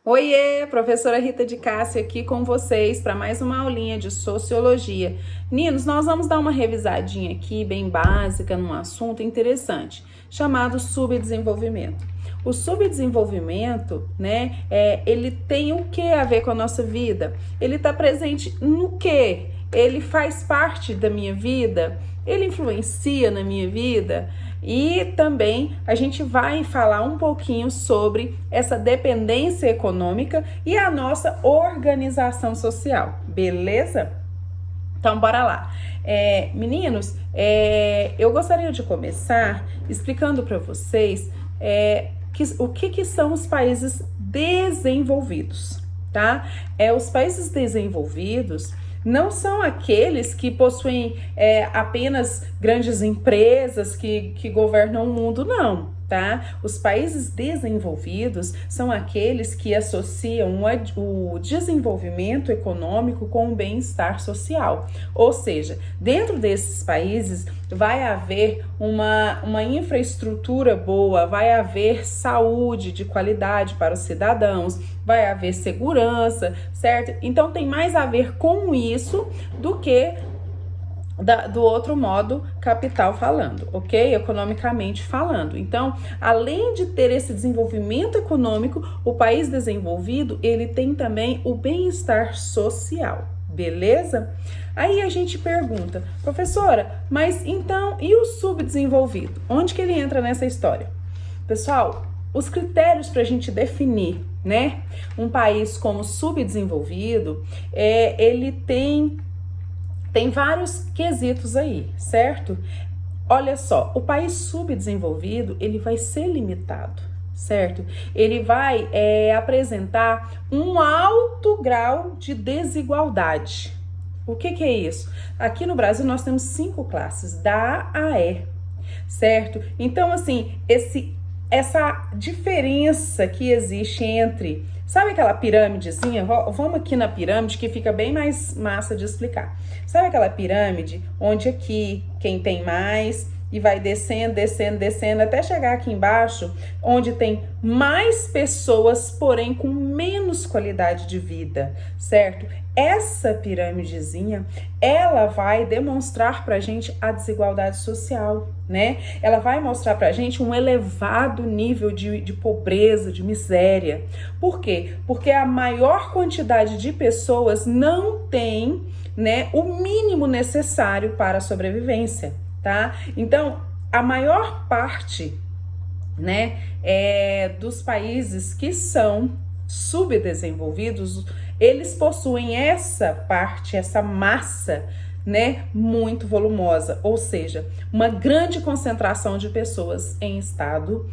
Oiê, professora Rita de Cássia aqui com vocês para mais uma aulinha de Sociologia. Meninos, nós vamos dar uma revisadinha aqui, bem básica, num assunto interessante, chamado subdesenvolvimento. O subdesenvolvimento, ele tem o que a ver com a nossa vida? Ele está presente no quê? Ele faz parte da minha vida? Ele influencia na minha vida? E também a gente vai falar um pouquinho sobre essa dependência econômica e a nossa organização social, beleza? Então, bora lá. Meninos, eu gostaria de começar explicando para vocês o que são os países desenvolvidos, tá? Os países desenvolvidos não são aqueles que possuem apenas grandes empresas que governam o mundo, não, tá? Os países desenvolvidos são aqueles que associam o desenvolvimento econômico com o bem-estar social. Ou seja, dentro desses países vai haver uma infraestrutura boa, vai haver saúde de qualidade para os cidadãos, vai haver segurança, certo? Então tem mais a ver com isso do que do outro modo, capital falando, ok? Economicamente falando. Então, além de ter esse desenvolvimento econômico, o país desenvolvido, ele tem também o bem-estar social, beleza? Aí a gente pergunta, professora, mas então, e o subdesenvolvido? Onde que ele entra nessa história? Pessoal, os critérios para a gente definir, um país como subdesenvolvido, ele tem vários quesitos aí, certo? Olha só, o país subdesenvolvido, ele vai ser limitado, certo? Ele vai apresentar um alto grau de desigualdade. O que é isso? Aqui no Brasil nós temos 5 classes, da A a E, certo? Então, assim, essa diferença que existe entre... Sabe aquela pirâmidezinha? Vamos aqui na pirâmide que fica bem mais massa de explicar. Sabe aquela pirâmide onde aqui quem tem mais e vai descendo, descendo, descendo até chegar aqui embaixo, onde tem mais pessoas, porém com menos qualidade de vida, certo? Essa pirâmidezinha, ela vai demonstrar pra gente a desigualdade social, Ela vai mostrar pra gente um elevado nível de pobreza, de miséria. Por quê? Porque a maior quantidade de pessoas não tem, o mínimo necessário para a sobrevivência, tá? Então, a maior parte, dos países que são subdesenvolvidos, eles possuem essa parte, essa massa, muito volumosa, ou seja, uma grande concentração de pessoas em estado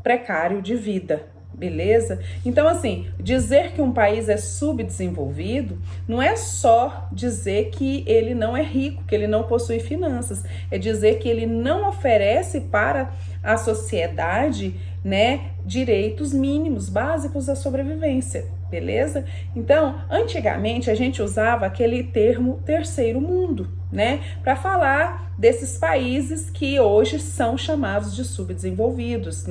precário de vida, beleza? Então, assim, dizer que um país é subdesenvolvido não é só dizer que ele não é rico, que ele não possui finanças, é dizer que ele não oferece para a sociedade, direitos mínimos, básicos da sobrevivência, beleza? Então, antigamente a gente usava aquele termo terceiro mundo, para falar desses países que hoje são chamados de subdesenvolvidos,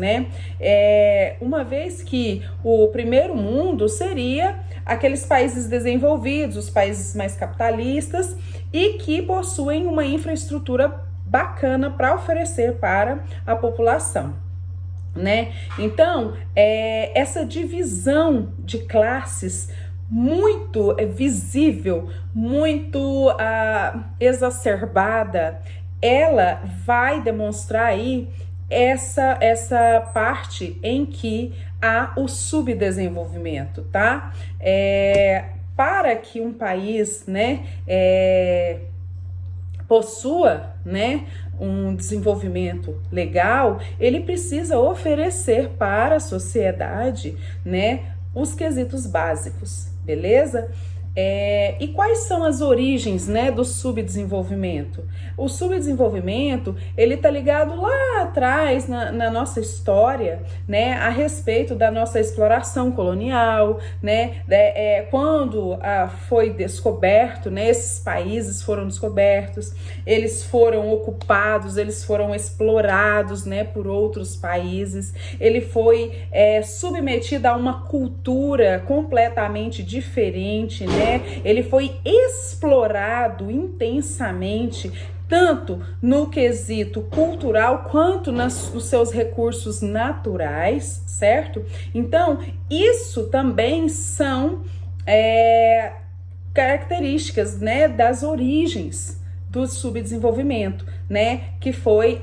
uma vez que o primeiro mundo seria aqueles países desenvolvidos, os países mais capitalistas e que possuem uma infraestrutura bacana para oferecer para a população. Então, essa divisão de classes muito visível, muito exacerbada, ela vai demonstrar aí essa parte em que há o subdesenvolvimento, tá? Para que um país, possua, um desenvolvimento legal, ele precisa oferecer para a sociedade, os quesitos básicos, beleza? E quais são as origens, né, do subdesenvolvimento? O subdesenvolvimento, ele tá ligado lá atrás na nossa história, né, a respeito da nossa exploração colonial, né, quando foi descoberto, né, esses países foram descobertos, eles foram ocupados, eles foram explorados, né, por outros países, ele foi submetido a uma cultura completamente diferente, né? Ele foi explorado intensamente, tanto no quesito cultural quanto nos seus recursos naturais, certo? Então, isso também são características, né, das origens do subdesenvolvimento, né? Que foi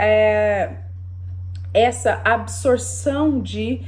essa absorção de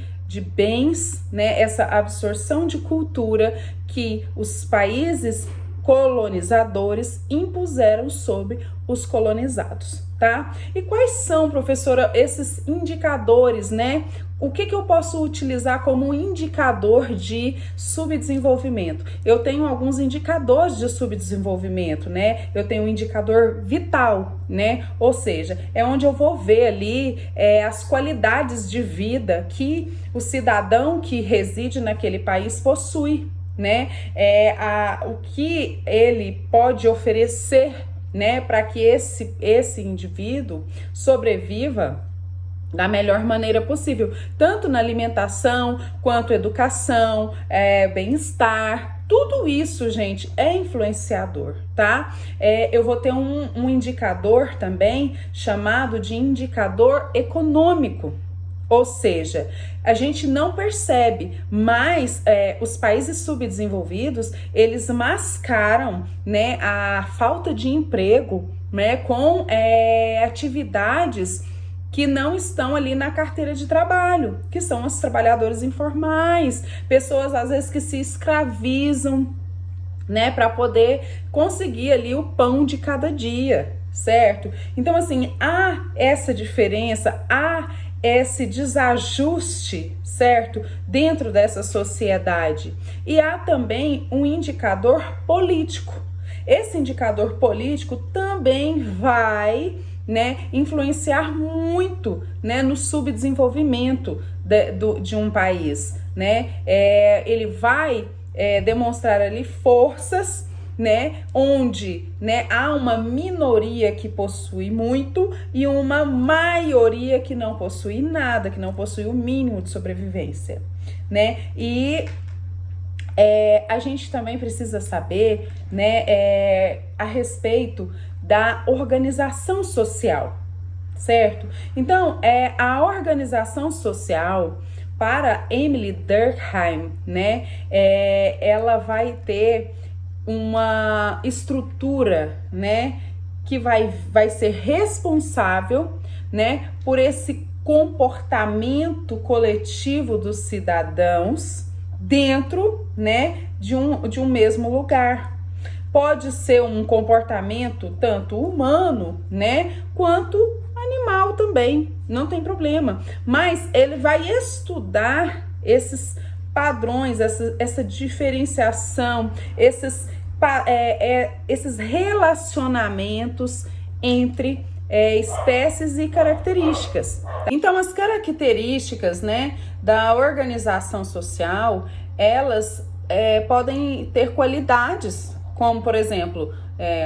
bens, né, essa absorção de cultura que os países colonizadores impuseram sobre os colonizados, tá? E quais são, professora, esses indicadores, né? O que eu posso utilizar como indicador de subdesenvolvimento? Eu tenho alguns indicadores de subdesenvolvimento, né? Eu tenho um indicador vital, né? Ou seja, é onde eu vou ver ali as qualidades de vida que o cidadão que reside naquele país possui, né? O que ele pode oferecer, né? Para que esse indivíduo sobreviva da melhor maneira possível, tanto na alimentação, quanto educação, bem-estar, tudo isso, gente, é influenciador, tá? Eu vou ter um indicador também chamado de indicador econômico. Ou seja, a gente não percebe, mas os países subdesenvolvidos, eles mascaram, né, a falta de emprego, né, com atividades que não estão ali na carteira de trabalho, que são os trabalhadores informais, pessoas às vezes que se escravizam, né, para poder conseguir ali o pão de cada dia, certo? Então, assim, há essa diferença, há esse desajuste, certo? Dentro dessa sociedade. E há também um indicador político. Esse indicador político também vai, né, influenciar muito, né, no subdesenvolvimento de um país, né? Ele vai demonstrar ali forças, né, onde, né, há uma minoria que possui muito e uma maioria que não possui nada, que não possui o mínimo de sobrevivência, né? E a gente também precisa saber, né, a respeito da organização social, certo? Então, a organização social, para Emily Durkheim, né, ela vai ter uma estrutura, né, que vai ser responsável, né, por esse comportamento coletivo dos cidadãos dentro, né, de um mesmo lugar. Pode ser um comportamento tanto humano, né, quanto animal também, não tem problema. Mas ele vai estudar esses padrões, essa diferenciação, esses relacionamentos entre espécies e características. Então, as características, né, da organização social, elas podem ter qualidades, como, por exemplo,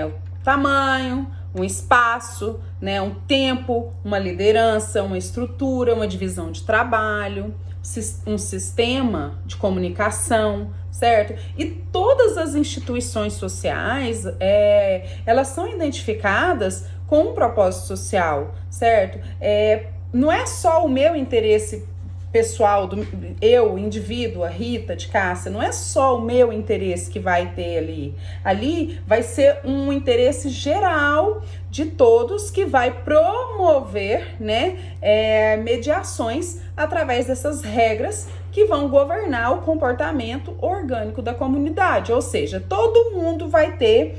o tamanho, um espaço, né, um tempo, uma liderança, uma estrutura, uma divisão de trabalho, um sistema de comunicação, certo? E todas as instituições sociais, elas são identificadas com um propósito social, certo? Não é só o meu interesse pessoal, eu, indivíduo, a Rita de Cássia, não é só o meu interesse que vai ter ali. Ali vai ser um interesse geral de todos que vai promover, né, mediações através dessas regras que vão governar o comportamento orgânico da comunidade. Ou seja, todo mundo vai ter,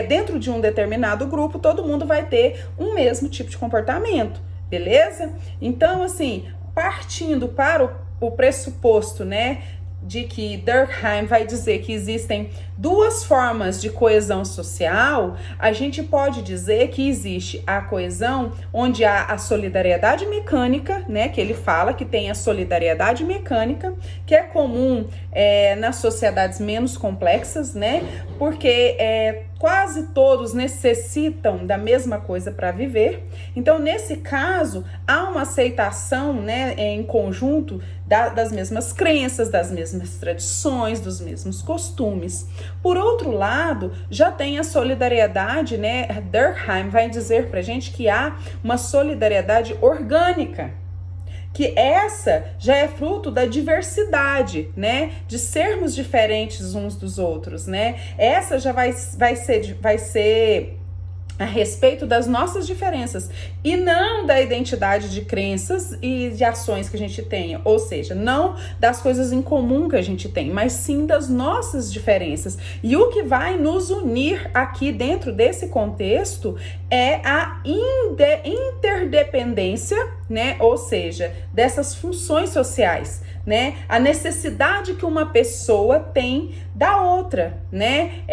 dentro de um determinado grupo, todo mundo vai ter um mesmo tipo de comportamento, beleza? Então, assim, partindo para o pressuposto, né, de que Durkheim vai dizer que existem duas formas de coesão social, a gente pode dizer que existe a coesão onde há a solidariedade mecânica, né, que ele fala que tem a solidariedade mecânica, que é comum nas sociedades menos complexas, né, porque quase todos necessitam da mesma coisa para viver. Então, nesse caso, há uma aceitação, né, em conjunto das mesmas crenças, das mesmas tradições, dos mesmos costumes. Por outro lado, já tem a solidariedade, né? Durkheim vai dizer pra gente que há uma solidariedade orgânica, que essa já é fruto da diversidade, né? De sermos diferentes uns dos outros, né? Essa já vai ser a respeito das nossas diferenças e não da identidade de crenças e de ações que a gente tenha, ou seja, não das coisas em comum que a gente tem, mas sim das nossas diferenças. E o que vai nos unir aqui dentro desse contexto é a interdependência, né? Ou seja, dessas funções sociais, né? A necessidade que uma pessoa tem da outra, né?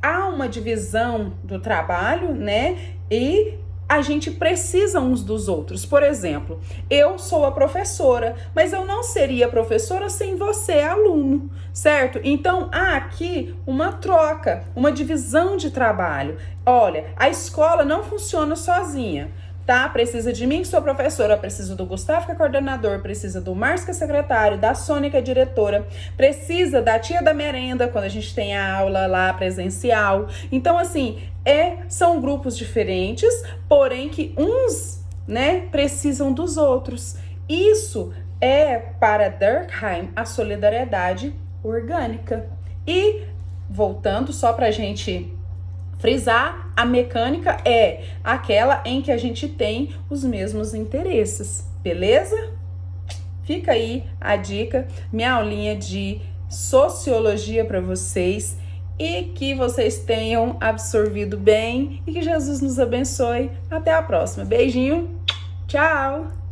Há uma divisão do trabalho, né? E a gente precisa uns dos outros. Por exemplo, eu sou a professora, mas eu não seria professora sem você, aluno, certo? Então, há aqui uma troca, uma divisão de trabalho. Olha, a escola não funciona sozinha. Tá? Precisa de mim, que sou professora, precisa do Gustavo, que é coordenador, precisa do Márcio, que é secretário, da Sônia, que é diretora, precisa da tia da merenda, quando a gente tem a aula lá presencial. Então, assim, são grupos diferentes, porém que uns, né, precisam dos outros. Isso é, para Durkheim, a solidariedade orgânica. E, voltando só pra gente frisar, a mecânica é aquela em que a gente tem os mesmos interesses, beleza? Fica aí a dica, minha aulinha de sociologia para vocês e que vocês tenham absorvido bem e que Jesus nos abençoe. Até a próxima. Beijinho, tchau!